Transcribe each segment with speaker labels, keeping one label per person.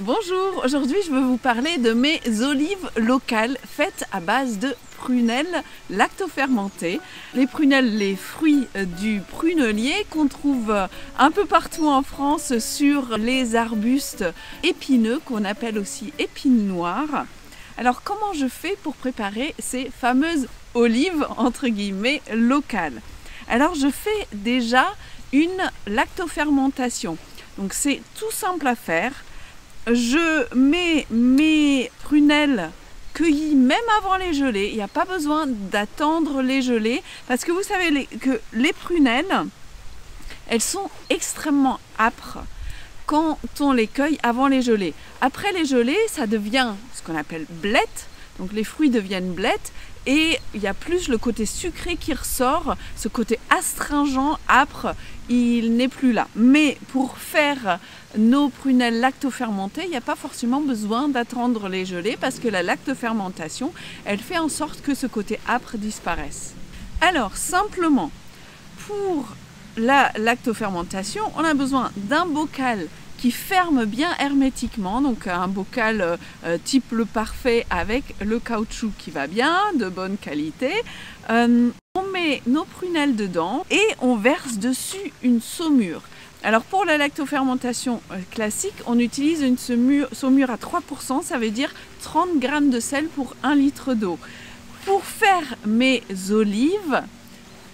Speaker 1: Bonjour, aujourd'hui je veux vous parler de mes olives locales faites à base de prunelles lactofermentées. Les prunelles, les fruits du prunelier qu'on trouve un peu partout en France sur les arbustes épineux qu'on appelle aussi épines noires. Alors comment je fais pour préparer ces fameuses olives entre guillemets locales? Alors je fais déjà une lactofermentation. Donc c'est tout simple à faire. Je mets mes prunelles cueillies même avant les gelées. Il n'y a pas besoin d'attendre les gelées parce que vous savez que les prunelles, elles sont extrêmement âpres quand on les cueille avant les gelées. Après les gelées, ça devient ce qu'on appelle blette. Donc les fruits deviennent blettes et il y a plus le côté sucré qui ressort, ce côté astringent, âpre, il n'est plus là. Mais pour faire nos prunelles lactofermentées, il n'y a pas forcément besoin d'attendre les gelées parce que la lactofermentation, elle fait en sorte que ce côté âpre disparaisse. Alors simplement, pour la lactofermentation, on a besoin d'un bocal qui ferme bien hermétiquement, donc un bocal type le parfait avec le caoutchouc qui va bien, de bonne qualité. On met nos prunelles dedans et on verse dessus une saumure. Alors pour la lactofermentation classique, on utilise une saumure à 3%, ça veut dire 30 g de sel pour 1 litre d'eau. Pour faire mes olives,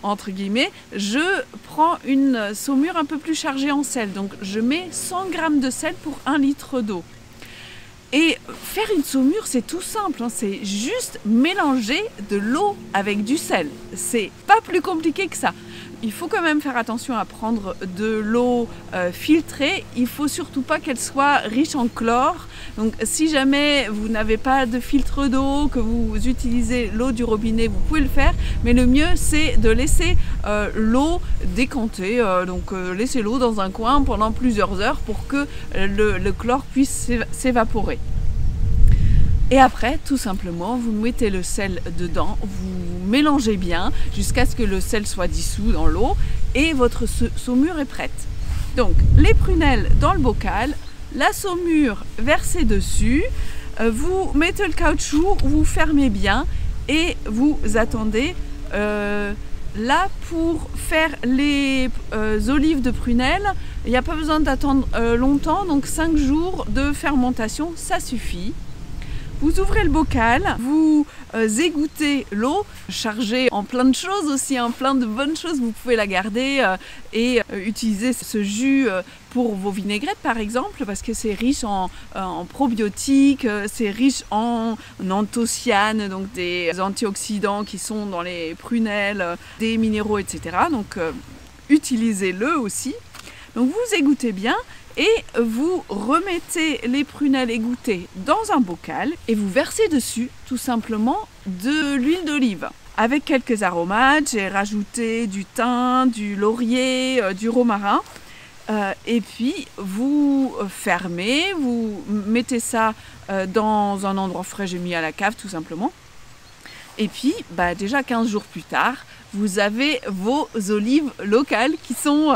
Speaker 1: entre guillemets, je prends une saumure un peu plus chargée en sel. Donc je mets 100 g de sel pour 1 litre d'eau. Et faire une saumure, c'est tout simple, hein, c'est juste mélanger de l'eau avec du sel. C'est pas plus compliqué que ça. Il faut quand même faire attention à prendre de l'eau filtrée. Il faut surtout pas qu'elle soit riche en chlore. Donc si jamais vous n'avez pas de filtre d'eau, que vous utilisez l'eau du robinet, vous pouvez le faire. Mais le mieux, c'est de laisser l'eau décanter. Donc laissez l'eau dans un coin pendant plusieurs heures pour que le chlore puisse s'évaporer. Et après, tout simplement, vous mettez le sel dedans, vous mélangez bien jusqu'à ce que le sel soit dissous dans l'eau et votre saumure est prête. Donc, les prunelles dans le bocal, la saumure versée dessus, vous mettez le caoutchouc, vous fermez bien et vous attendez. Là, pour faire les olives de prunelles, il n'y a pas besoin d'attendre longtemps, donc 5 jours de fermentation, ça suffit. Vous ouvrez le bocal, vous égouttez l'eau, chargée en plein de choses aussi, en plein de bonnes choses. Vous pouvez la garder et utiliser ce jus pour vos vinaigrettes par exemple, parce que c'est riche en probiotiques, c'est riche en anthocyanes, donc des antioxydants qui sont dans les prunelles, des minéraux, etc. Donc utilisez-le aussi. Donc vous égouttez bien. Et vous remettez les prunelles égouttées dans un bocal et vous versez dessus tout simplement de l'huile d'olive. Avec quelques aromates, j'ai rajouté du thym, du laurier, du romarin. Et puis vous fermez, vous mettez ça dans un endroit frais, j'ai mis à la cave tout simplement. Et puis déjà 15 jours plus tard, vous avez vos olives locales qui sont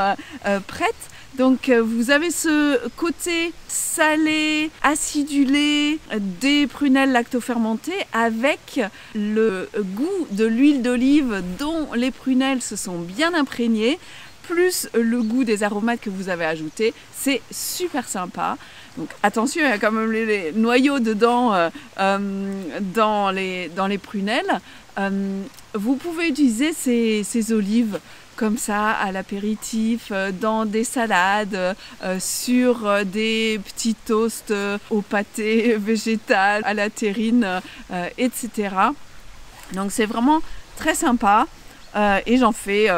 Speaker 1: prêtes. Donc vous avez ce côté salé, acidulé des prunelles lactofermentées avec le goût de l'huile d'olive dont les prunelles se sont bien imprégnées, plus le goût des aromates que vous avez ajoutés. C'est super sympa. Donc attention, il y a quand même les noyaux dedans dans les prunelles. Vous pouvez utiliser ces olives comme ça à l'apéritif, dans des salades, sur des petits toasts au pâté végétal, à la terrine, etc. Donc c'est vraiment très sympa. Et j'en fais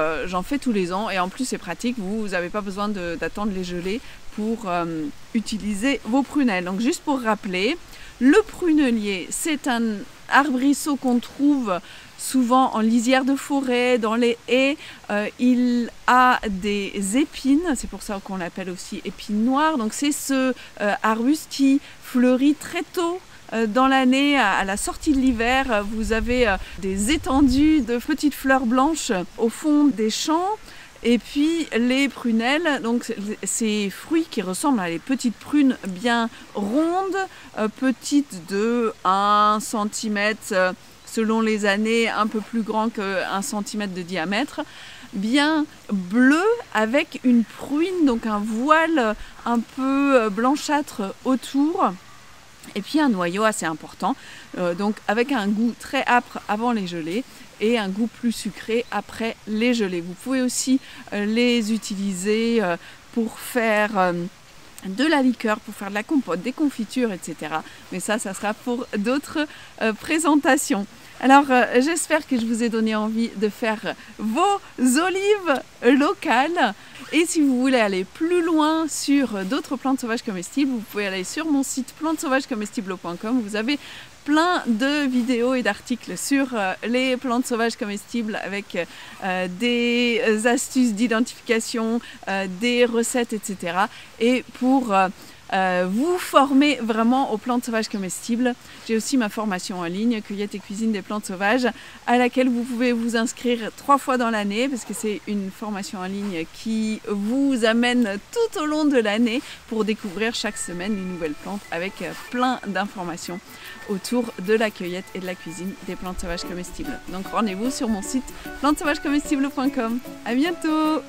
Speaker 1: tous les ans et en plus c'est pratique, vous n'avez pas besoin d'attendre les gelées pour utiliser vos prunelles. Donc juste pour rappeler, le prunelier c'est un arbrisseau qu'on trouve souvent en lisière de forêt, dans les haies. Il a des épines, c'est pour ça qu'on l'appelle aussi épine noire. Donc c'est ce arbuste qui fleurit très tôt dans l'année, à la sortie de l'hiver. Vous avez des étendues de petites fleurs blanches au fond des champs Et puis les prunelles, donc ces fruits qui ressemblent à les petites prunes bien rondes, petites de 1 cm, selon les années, un peu plus grand que 1 cm de diamètre, bien bleu avec une pruine, donc un voile un peu blanchâtre autour. Et puis un noyau assez important, donc avec un goût très âpre avant les gelées et un goût plus sucré après les gelées. Vous pouvez aussi les utiliser pour faire de la liqueur, pour faire de la compote, des confitures, etc. Mais ça sera pour d'autres présentations. Alors j'espère que je vous ai donné envie de faire vos olives locales. Et si vous voulez aller plus loin sur d'autres plantes sauvages comestibles, vous pouvez aller sur mon site plantesauvagescomestibles.com. Vous avez plein de vidéos et d'articles sur les plantes sauvages comestibles avec des astuces d'identification, des recettes, etc. Et pour vous former vraiment aux plantes sauvages comestibles, j'ai aussi ma formation en ligne Cueillette et cuisine des plantes sauvages, à laquelle vous pouvez vous inscrire 3 fois dans l'année, parce que c'est une formation en ligne qui vous amène tout au long de l'année pour découvrir chaque semaine une nouvelle plante avec plein d'informations autour de la cueillette et de la cuisine des plantes sauvages comestibles. Donc rendez-vous sur mon site plantesauvagescomestibles.com. À bientôt!